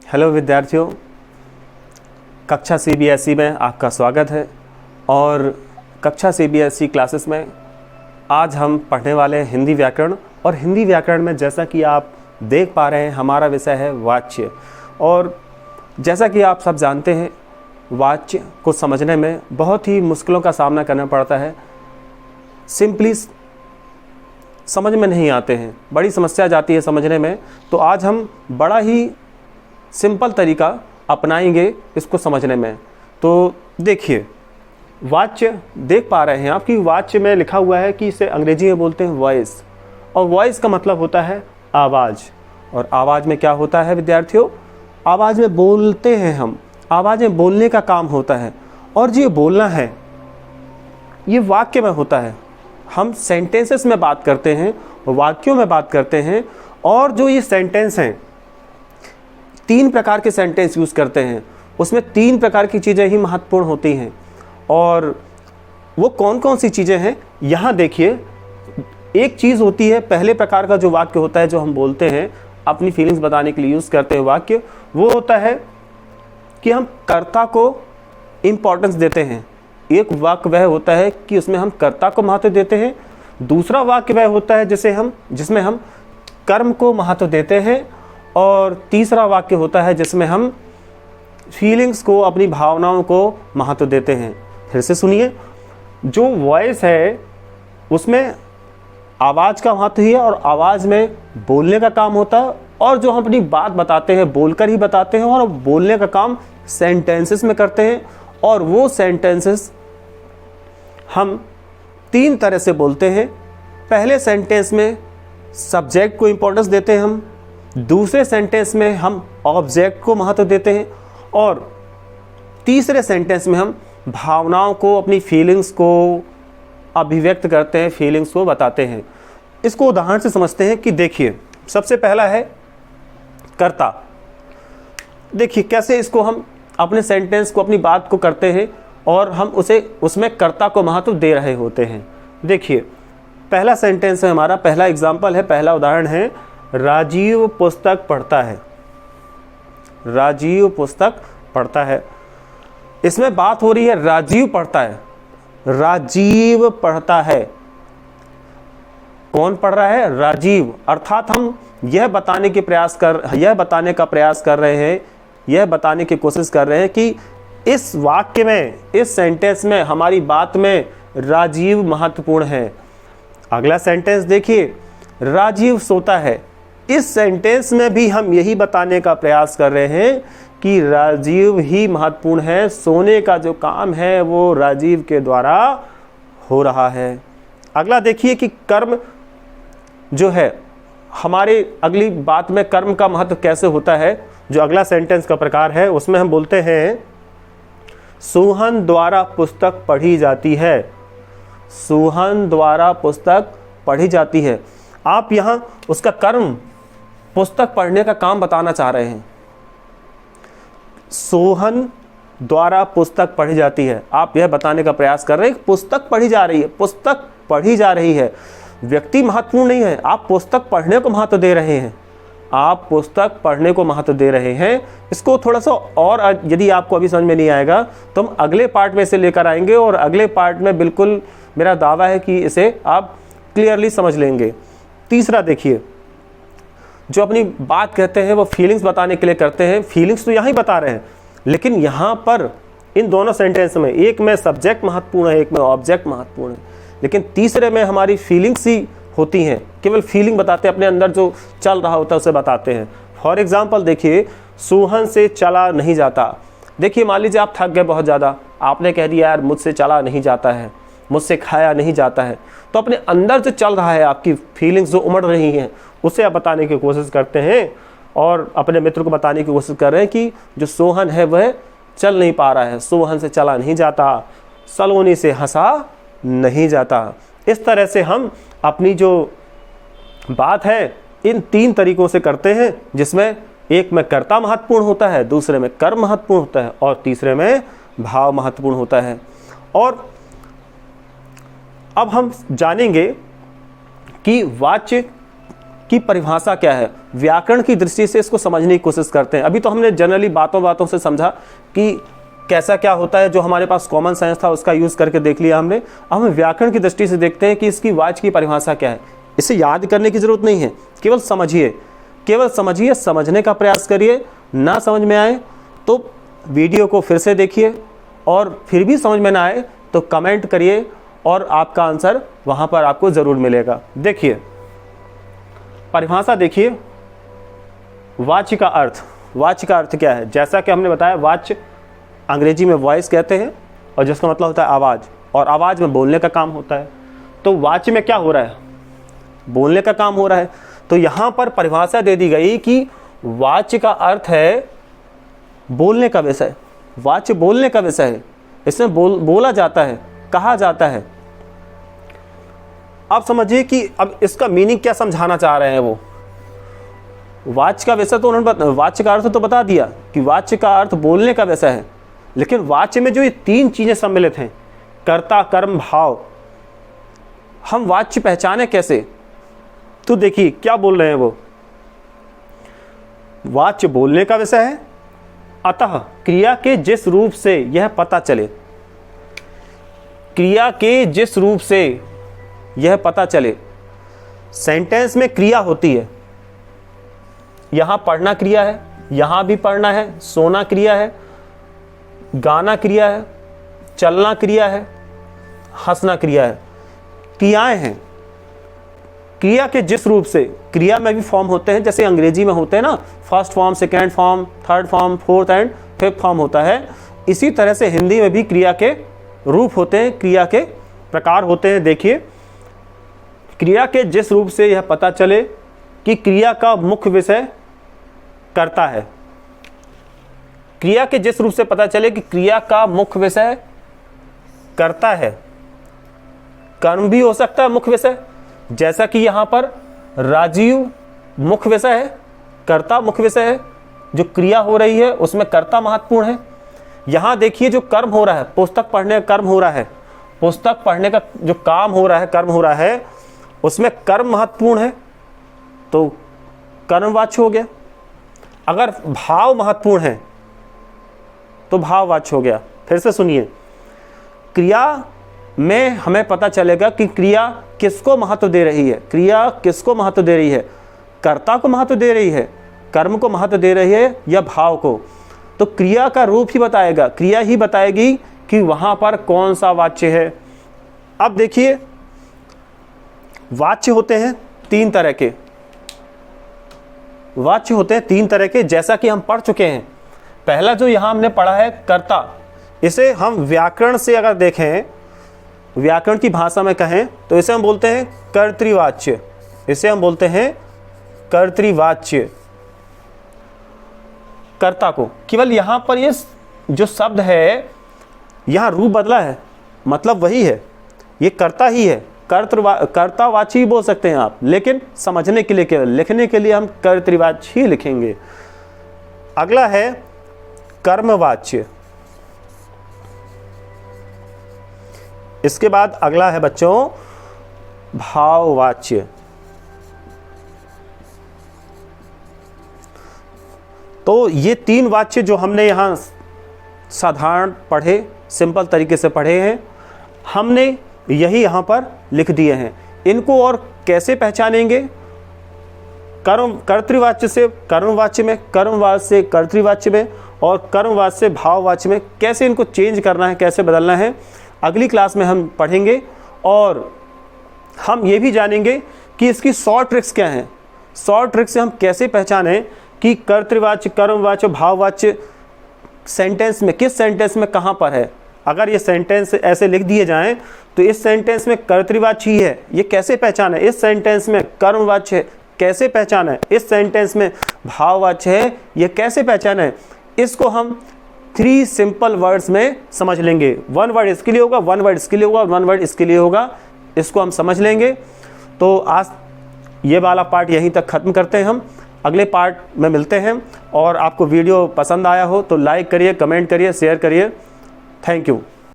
Hello विद्यार्थियों, कक्षा CBSE में आपका स्वागत है। और कक्षा सीबीएसई क्लासेस में आज हम पढ़ने वाले हैं हिंदी व्याकरण। और हिंदी व्याकरण में जैसा कि आप देख पा रहे हैं, हमारा विषय है वाच्य। और जैसा कि आप सब जानते हैं, वाच्य को समझने में बहुत ही मुश्किलों का सामना करना पड़ता है। सिंपली समझ में नहीं आते हैं, बड़ी समस्या जाती है समझने में। तो आज हम बड़ा ही सिंपल तरीका अपनाएंगे इसको समझने में। तो देखिए, वाच्य देख पा रहे हैं आप कि वाच्य में लिखा हुआ है कि इसे अंग्रेजी में बोलते हैं वॉइस। और वॉइस का मतलब होता है आवाज़। और आवाज़ में क्या होता है विद्यार्थियों? आवाज़ में बोलते हैं हम, आवाज़ में बोलने का काम होता है। और जो ये बोलना है ये वाक्य में होता है। हम सेंटेंसेस में बात करते हैं, वाक्यों में बात करते हैं। और जो ये सेंटेंस हैं, 3 प्रकार के सेंटेंस यूज़ करते हैं, उसमें 3 प्रकार की चीज़ें ही महत्वपूर्ण होती हैं। और वो कौन कौन सी चीज़ें हैं यहाँ देखिए। एक चीज़ होती है, पहले प्रकार का जो वाक्य होता है, जो हम बोलते हैं अपनी फीलिंग्स बताने के लिए यूज़ करते हैं वाक्य, वो होता है कि हम कर्ता को इम्पोर्टेंस देते हैं। एक वाक्य वह होता है कि उसमें हम कर्ता को महत्व देते हैं। दूसरा वाक्य वह होता है जिसमें हम कर्म को महत्व देते हैं। और तीसरा वाक्य होता है जिसमें हम फीलिंग्स को, अपनी भावनाओं को महत्व देते हैं। फिर से सुनिए, जो वॉइस है उसमें आवाज़ का महत्व ही है और आवाज़ में बोलने का काम होता है। और जो हम अपनी बात बताते हैं बोलकर ही बताते हैं, और बोलने का काम सेंटेंसेस में करते हैं। और वो सेंटेंसेस हम 3 तरह से बोलते हैं। पहले सेंटेंस में सब्जेक्ट को इम्पोर्टेंस देते हैं हम, दूसरे सेंटेंस में हम ऑब्जेक्ट को महत्व देते हैं, और तीसरे सेंटेंस में हम भावनाओं को, अपनी फीलिंग्स को अभिव्यक्त करते हैं, फीलिंग्स को बताते हैं। इसको उदाहरण से समझते हैं कि देखिए, सबसे पहला है कर्ता। देखिए कैसे इसको हम अपने सेंटेंस को, अपनी बात को करते हैं और हम उसमें कर्ता को महत्व दे रहे होते हैं। देखिए पहला सेंटेंस है हमारा, पहला एग्जाम्पल है, पहला उदाहरण है, राजीव पुस्तक पढ़ता है। राजीव पुस्तक पढ़ता है। इसमें बात हो रही है राजीव पढ़ता है, राजीव पढ़ता है। कौन पढ़ रहा है? राजीव। अर्थात हम यह बताने का प्रयास कर रहे हैं, यह बताने की कोशिश कर रहे हैं कि इस वाक्य में, इस सेंटेंस में, हमारी बात में राजीव महत्वपूर्ण है। अगला सेंटेंस देखिए, राजीव सोता है। इस सेंटेंस में भी हम यही बताने का प्रयास कर रहे हैं कि राजीव ही महत्वपूर्ण है। सोने का जो काम है वो राजीव के द्वारा हो रहा है। अगला देखिए कि कर्म जो है, हमारे अगली बात में कर्म का महत्व कैसे होता है। जो अगला सेंटेंस का प्रकार है उसमें हम बोलते हैं, सोहन द्वारा पुस्तक पढ़ी जाती है। सोहन द्वारा पुस्तक पढ़ी जाती है। आप यहाँ उसका कर्म, पुस्तक पढ़ने का काम बताना चाह रहे हैं। सोहन द्वारा पुस्तक पढ़ी जाती है, आप यह बताने का प्रयास कर रहे हैं कि पुस्तक पढ़ी जा रही है, पुस्तक पढ़ी जा रही है। व्यक्ति महत्वपूर्ण नहीं है, आप पुस्तक पढ़ने को महत्व दे रहे हैं। आप पुस्तक पढ़ने को महत्व दे रहे हैं। इसको थोड़ा सा और यदि आपको अभी समझ में नहीं आएगा तो हम अगले पार्ट में इसे लेकर आएंगे, और अगले पार्ट में बिल्कुल मेरा दावा है कि इसे आप क्लियरली समझ लेंगे। तीसरा देखिए, जो अपनी बात कहते हैं वो फीलिंग्स बताने के लिए करते हैं। फीलिंग्स तो यहाँ ही बता रहे हैं, लेकिन यहाँ पर इन दोनों सेंटेंस में, एक में सब्जेक्ट महत्वपूर्ण है, एक में ऑब्जेक्ट महत्वपूर्ण है, लेकिन तीसरे में हमारी फीलिंग्स ही होती हैं। केवल फीलिंग बताते हैं, अपने अंदर जो चल रहा होता है उसे बताते हैं। फॉर एग्जाम्पल देखिए, सोहन से चला नहीं जाता। देखिए मान लीजिए आप थक गए बहुत ज़्यादा, आपने कह दिया यार मुझसे चला नहीं जाता है, मुझसे खाया नहीं जाता है। तो अपने अंदर जो चल रहा है, आपकी फीलिंग्स जो उमड़ रही हैं, उसे आप बताने की कोशिश करते हैं। और अपने मित्र को बताने की कोशिश कर रहे हैं कि जो सोहन है वह चल नहीं पा रहा है, सोहन से चला नहीं जाता, सलोनी से हंसा नहीं जाता। इस तरह से हम अपनी जो बात है इन 3 तरीकों से करते हैं, जिसमें एक में कर्ता महत्वपूर्ण होता है, दूसरे में कर्म महत्वपूर्ण होता है, और तीसरे में भाव महत्वपूर्ण होता है। और अब हम जानेंगे कि वाच्य की परिभाषा क्या है, व्याकरण की दृष्टि से इसको समझने की कोशिश करते हैं। अभी तो हमने जनरली बातों बातों से समझा कि कैसा क्या होता है, जो हमारे पास कॉमन सेंस था उसका यूज़ करके देख लिया हमने। अब हम व्याकरण की दृष्टि से देखते हैं कि इसकी वाच्य की परिभाषा क्या है। इसे याद करने की ज़रूरत नहीं है, केवल समझिए, केवल समझिए, समझने का प्रयास करिए। ना समझ में आए तो वीडियो को फिर से देखिए, और फिर भी समझ में ना आए तो कमेंट करिए और आपका आंसर वहाँ पर आपको ज़रूर मिलेगा। देखिए परिभाषा, देखिए वाच्य का अर्थ। वाच्य का अर्थ क्या है? जैसा कि हमने बताया, वाच्य अंग्रेजी में वॉइस कहते हैं, और जिसका मतलब होता है आवाज़, और आवाज़ में बोलने का काम होता है। तो वाच्य में क्या हो रहा है? बोलने का काम हो रहा है। तो यहाँ पर परिभाषा दे दी गई कि वाच्य का अर्थ है बोलने का विषय। वाच्य बोलने का विषय है, इसमें बोला जाता है, कहा जाता है। आप समझिए कि अब इसका मीनिंग क्या समझाना चाह रहे हैं वो। वाच्य का विषय तो उन्होंने वाच्य का अर्थ तो बता दिया कि वाच्य का अर्थ बोलने का विषय है, लेकिन वाच्य में जो ये तीन चीजें सम्मिलित हैं, कर्ता, कर्म, भाव, हम वाच्य पहचाने कैसे? तो देखिए क्या बोल रहे हैं वो। वाच्य बोलने का विषय है, अतः क्रिया के जिस रूप से यह पता चले, क्रिया के जिस रूप से यह पता चले। सेंटेंस में क्रिया होती है, यहां पढ़ना क्रिया है, यहां भी पढ़ना है, सोना क्रिया है, गाना क्रिया है, चलना क्रिया है, हंसना क्रिया है, क्रियाएं हैं। क्रिया के जिस रूप से, क्रिया में भी फॉर्म होते हैं, जैसे अंग्रेजी में होते हैं ना, first form, second form, third form, fourth and fifth form होता है। इसी तरह से हिंदी में भी क्रिया के रूप होते हैं, क्रिया के प्रकार होते हैं। देखिए, क्रिया के जिस रूप से यह पता चले कि क्रिया का मुख्य विषय कर्ता है। क्रिया के जिस रूप से पता चले कि क्रिया का मुख्य विषय कर्ता है। कर्म भी हो सकता है मुख्य विषय, जैसा कि यहां पर राजीव मुख्य विषय है, कर्ता मुख्य विषय है। जो क्रिया हो रही है उसमें कर्ता महत्वपूर्ण है। यहां देखिए जो कर्म हो रहा है, पुस्तक पढ़ने का कर्म हो रहा है, पुस्तक पढ़ने का जो काम हो रहा है, कर्म हो रहा है, उसमें कर्म महत्वपूर्ण है, तो कर्मवाच्य हो गया। अगर भाव महत्वपूर्ण है तो भाववाच्य हो गया। फिर से सुनिए, क्रिया में हमें पता चलेगा कि क्रिया किसको महत्व दे रही है। क्रिया किसको महत्व दे रही है? कर्ता को महत्व दे रही है, कर्म को महत्व दे रही है, या भाव को? तो क्रिया का रूप ही बताएगा, क्रिया ही बताएगी कि वहां पर कौन सा वाच्य है। अब देखिए, वाच्य होते हैं तीन तरह के। वाच्य होते हैं तीन तरह के, जैसा कि हम पढ़ चुके हैं। पहला जो यहां हमने पढ़ा है कर्ता, इसे हम व्याकरण से अगर देखें, व्याकरण की भाषा में कहें तो इसे हम बोलते हैं कर्तृवाच्य। इसे हम बोलते हैं कर्तृवाच्य। कर्ता को केवल यहां पर ये जो शब्द है, यहां रूप बदला है, मतलब वही है, ये कर्ता ही है। कर्तावाच्य ही बोल सकते हैं आप, लेकिन समझने के लिए, केवल लिखने के लिए हम कर्तृवाच्य ही लिखेंगे। अगला है कर्मवाच्य। इसके बाद अगला है बच्चों भाववाच्य। तो ये तीन वाच्य जो हमने यहाँ साधारण पढ़े, सिंपल तरीके से पढ़े हैं, हमने यही यहाँ पर लिख दिए हैं। इनको और कैसे पहचानेंगे? कर्तृवाच्य से कर्मवाच्य में, कर्मवाच्य से कर्तृवाच्य में, और कर्मवाच्य से भाववाच्य में कैसे इनको चेंज करना है, कैसे बदलना है, अगली क्लास में हम पढ़ेंगे। और हम ये भी जानेंगे कि इसकी 100 ट्रिक्स क्या हैं। 100 ट्रिक्स से हम कैसे पहचानें कि कर्तृवाच्य, कर्मवाच्य, भाववाच्य सेंटेंस में, किस सेंटेंस में कहाँ पर है। अगर ये सेंटेंस ऐसे लिख दिए जाएं तो इस सेंटेंस में कर्तृवाच्य ही है, ये कैसे पहचाने? इस सेंटेंस में कर्मवाच्य है, कैसे पहचाने? इस सेंटेंस में भाववाच्य है, ये कैसे पहचाने? इसको हम 3 सिंपल वर्ड्स में समझ लेंगे। 1 वर्ड इसके लिए होगा, 1 वर्ड इसके लिए होगा, 1 वर्ड इसके लिए होगा। इसको हम समझ लेंगे। तो आज ये वाला पार्ट यहीं तक ख़त्म करते हैं। हम अगले पार्ट में मिलते हैं। और आपको वीडियो पसंद आया हो तो लाइक करिए, कमेंट करिए, शेयर करिए। Thank you.